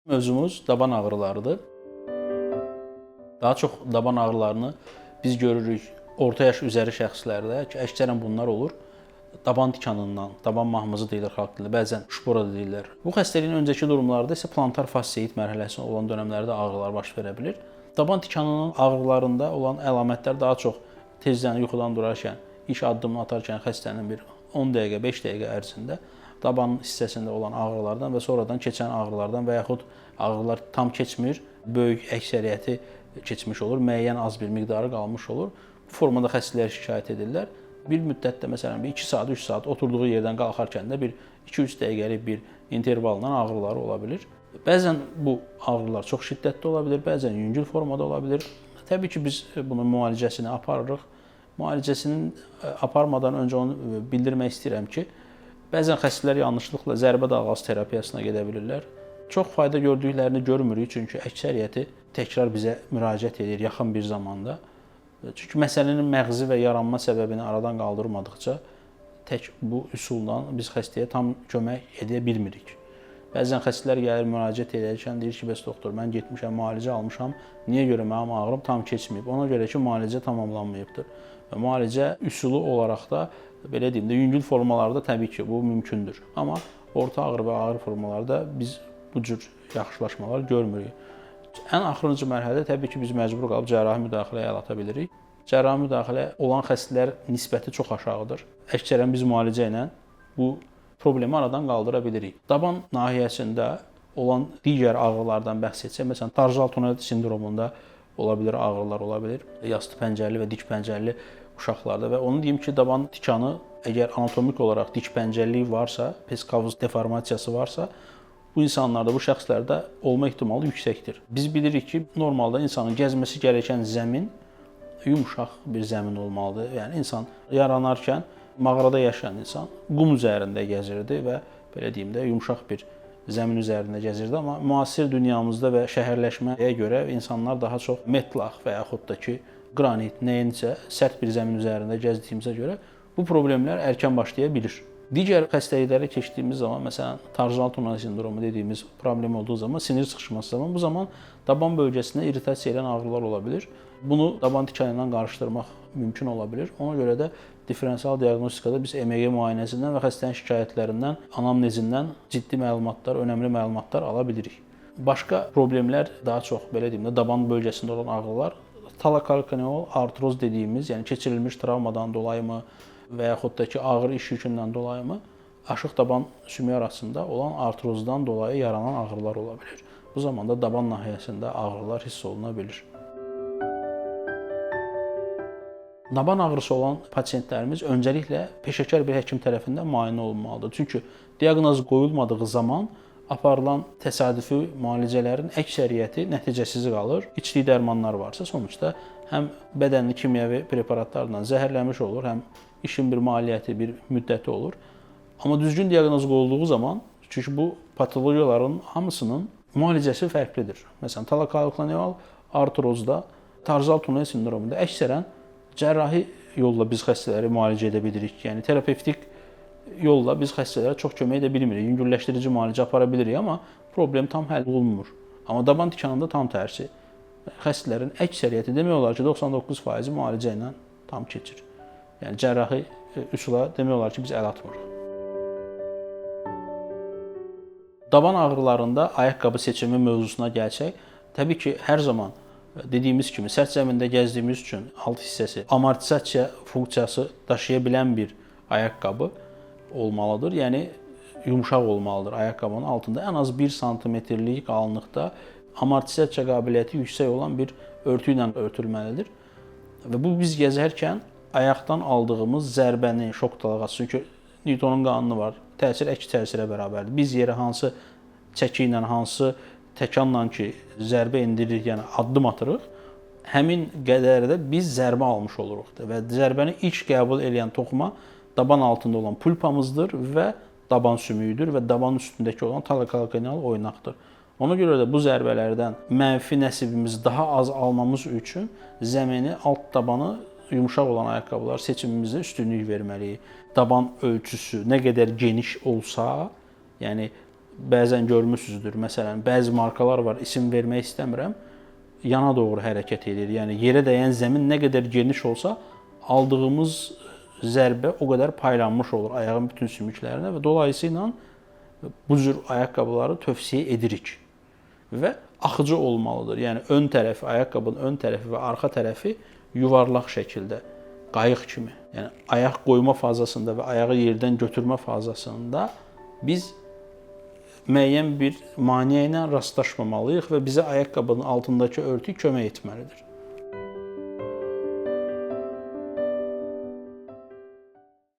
Mövzumuz daban ağrılarıdır. Daha çox daban ağrılarını biz görürük orta yaş üzəri şəxslərdə ki, əksərən bunlar olur. Daban tikanından, daban mahmızı deyilir xalq dilində, bəzən şpora da deyirlər. Bu xəstəliyin öncəki durumlarda isə plantar faseit mərhələsində olan dönəmlərdə ağrılar baş verə bilir. Daban tikanının ağrılarında olan əlamətlər daha çox tezdən yuxudan durarkən, ilk addımını atarkən xəstənin bir 10 dəqiqə, 5 dəqiqə ərzində dabanın hissəsində olan ağrılardan və sonradan keçən ağrılardan və yaxud ağrılar tam keçmir, böyük əksəriyyəti keçmiş olur, müəyyən az bir miqdarı qalmış olur. Bu formada xəstələr şikayət edirlər. Bir müddətdə məsələn 2 saat, 3 saat oturduğu yerdən qalxarkən də bir 2-3 dəqiqəlik bir intervalla ağrıları ola bilir. Bəzən bu ağrılar çox şiddətli ola bilir, bəzən yüngül formada ola bilir. Təbii ki, biz bunun müalicəsini aparırıq. Müalicəsini aparmadan öncə onu bildirmək istəyirəm ki, bəzən xəstələr yanlışlıqla zərbə dalğası terapiyasına gedə bilirlər. Çox fayda gördüklərini görmürük, çünki əksəriyyəti təkrar bizə müraciət edir yaxın bir zamanda. Çünki məsələnin məğzi və yaranma səbəbini aradan qaldırmadıqca tək bu üsulla biz xəstəyə tam kömək edə bilmirik. Bəzən xəstələr gəlir müraciət edərkən deyir ki, bəs doktor, mən getmişəm, müalicə almışam, niyə görə mənim ağrım tam keçməyib? Ona görə ki, müalicə tamamlanmayıbdır. Və müalicə üsulu olaraq da belə deyim də yüngül formalarda təbii ki, bu mümkündür. Amma orta ağrı və ağır formalarda biz bu cür yaxşılaşmalar görmürük. Ən axırıncı mərhələdə təbii ki, biz məcbur qalıb cərrahi müdaxiləyə əl ata bilirik. Cərrahi müdaxilə olan xəstələr nisbəti çox aşağıdır. Əksərən biz müalicə ilə bu problemi aradan qaldıra bilirik. Daban nahiyəsində olan digər ağrılardan bəhs etsək, məsələn, tarsal tunel sindromunda ola bilər, ağrılar ola bilər. Yastı pəncərli və dik pəncərli uşaqlarda və onu deyim ki, daban tikanı əgər anatomik olaraq dik pəncərliyi varsa, peskavus deformasiyası varsa, bu insanlarda, bu şəxslərdə olma ehtimalı yüksəkdir. Biz bilirik ki, normalda insanın gəzməsi gerəkən zəmin yumşaq bir zəmin olmalıdır. Yəni insan yaranarkən mağarada yaşayan insan qum üzərində gəzirdi və belə deyim də yumşaq bir zəmin üzərində gəzirdi, amma müasir dünyamızda və şəhərləşməyə görə insanlar daha çox metlaq və yaxud da ki, qranit, nəyinsə sərt bir zəmin üzərində gəzdiyimizə görə bu problemlər erkən başlaya bilir. Digər xəstəliklərə keçdiyimiz zaman, məsələn, tarsal tunel sindromu dediyimiz problem olduğu zaman, sinir sıxışması zaman, bu zaman daban bölgəsində irritasiya edən ağrılar ola bilir. Bunu daban tikanı ilə qarışdırmaq mümkün ola bilir. Ona görə də differensial diaqnostikada biz EMG müayinəsindən və xəstənin şikayətlərindən, anamnezindən ciddi məlumatlar, önəmli məlumatlar ala bilirik. Başqa problemlər daha çox, belə deyim də, daban bölgəsində olan ağrılar, talakalkaneal artroz dediyimiz, yəni keçirilmiş travmadan dolayımı və yaxud da ki, ağır iş yükündən dolayımı aşıq daban sümüyü arasında olan artrozdan dolayı yaranan ağrılar ola bilir. Bu zamanda daban nahiyəsində ağrılar hiss oluna bilir. Daban ağrısı olan pasientlərimiz öncəliklə peşəkar bir həkim tərəfindən müayinə olunmalıdır. Çünki diaqnoz qoyulmadığı zaman aparılan təsadüfi müalicələrin əksəriyyəti nəticəsiz qalır. İçdiyi dərmanlar varsa, sonuçda həm bədənli kimyəvi preparatlarla zəhərlənmiş olur, həm işin bir maliyyəti, bir müddəti olur. Amma düzgün diaqnoz qoyulduğu zaman, çünki bu patologiyaların hamısının müalicəsi fərqlidir. Məsələn, talakalkaneal artrozda, tarsal tunel sindromunda əksərən cərrahi yolla biz xəstələri müalicə edə bilirik. Yəni terapevtik yolla biz xəstələrə çox kömək edə bilmirik. Yüngülləşdirici müalicə apara bilirik, amma problem tam həll olunmur. Amma daban tikanında tam tərsi. Xəstələrin əksəriyyəti demək olar ki, 99% müalicə ilə tam keçir. Yəni cərrahi üsula demək olar ki, biz əl atmırıq. Daban ağrılarında ayaqqabı seçimi mövzusuna gəlsək, təbii ki, hər zaman dediyimiz kimi sərt zəmində gəzdiyimiz üçün alt hissəsi amortisasiya funksiyası daşıya bilən bir ayaqqabı olmalıdır. Yəni yumşaq olmalıdır ayaqqabının altında. Ən az 1 sm-lik qalınlıqda amortisasiya qabiliyyəti yüksək olan bir örtü ilə örtülməlidir. Və bu biz gəzərkən ayaqdan aldığımız zərbəni, şok dalğası, çünki Newtonun qanunu var, təsir əks təsirə bərabərdir. Biz yerə hansı çəki ilə, hansı təkanla ki, zərbə endiririk, yəni addım atırıq, həmin qədərdə biz zərbə almış oluruq. Və zərbəni ilk qəbul edən toxuma daban altında olan pulpamızdır və daban sümüyüdür və dabanın üstündəki olan talakalkaneal oynaqdır. Ona görə də bu zərbələrdən mənfi nəsibimizi daha az almamız üçün zəmini, alt tabanı yumşaq olan ayaqqabılar seçimimizdə üstünlük verməliyik. Daban ölçüsü nə qədər geniş olsa, yəni bəzən görmüsünüzdür. Məsələn, bəzi markalar var, isim vermək istəmirəm, yana doğru hərəkət edir. Yəni yerə dəyən zəmin nə qədər geniş olsa, aldığımız zərbə o qədər paylanmış olur ayağın bütün sümüklərinə və dolayısıyla bu cür ayaqqabıları tövsiyə edirik. Və axıcı olmalıdır. Yəni ön tərəfi, ayaqqabının ön tərəfi və arxa tərəfi yuvarlaq şəkildə, qayıq kimi. Yəni ayaq qoyma fazasında və ayağı yerdən götürmə fazasında biz müəyyən bir maneə ilə rastlaşmamalıyıq və bizə ayaqqabının altındakı örtük kömək etməlidir.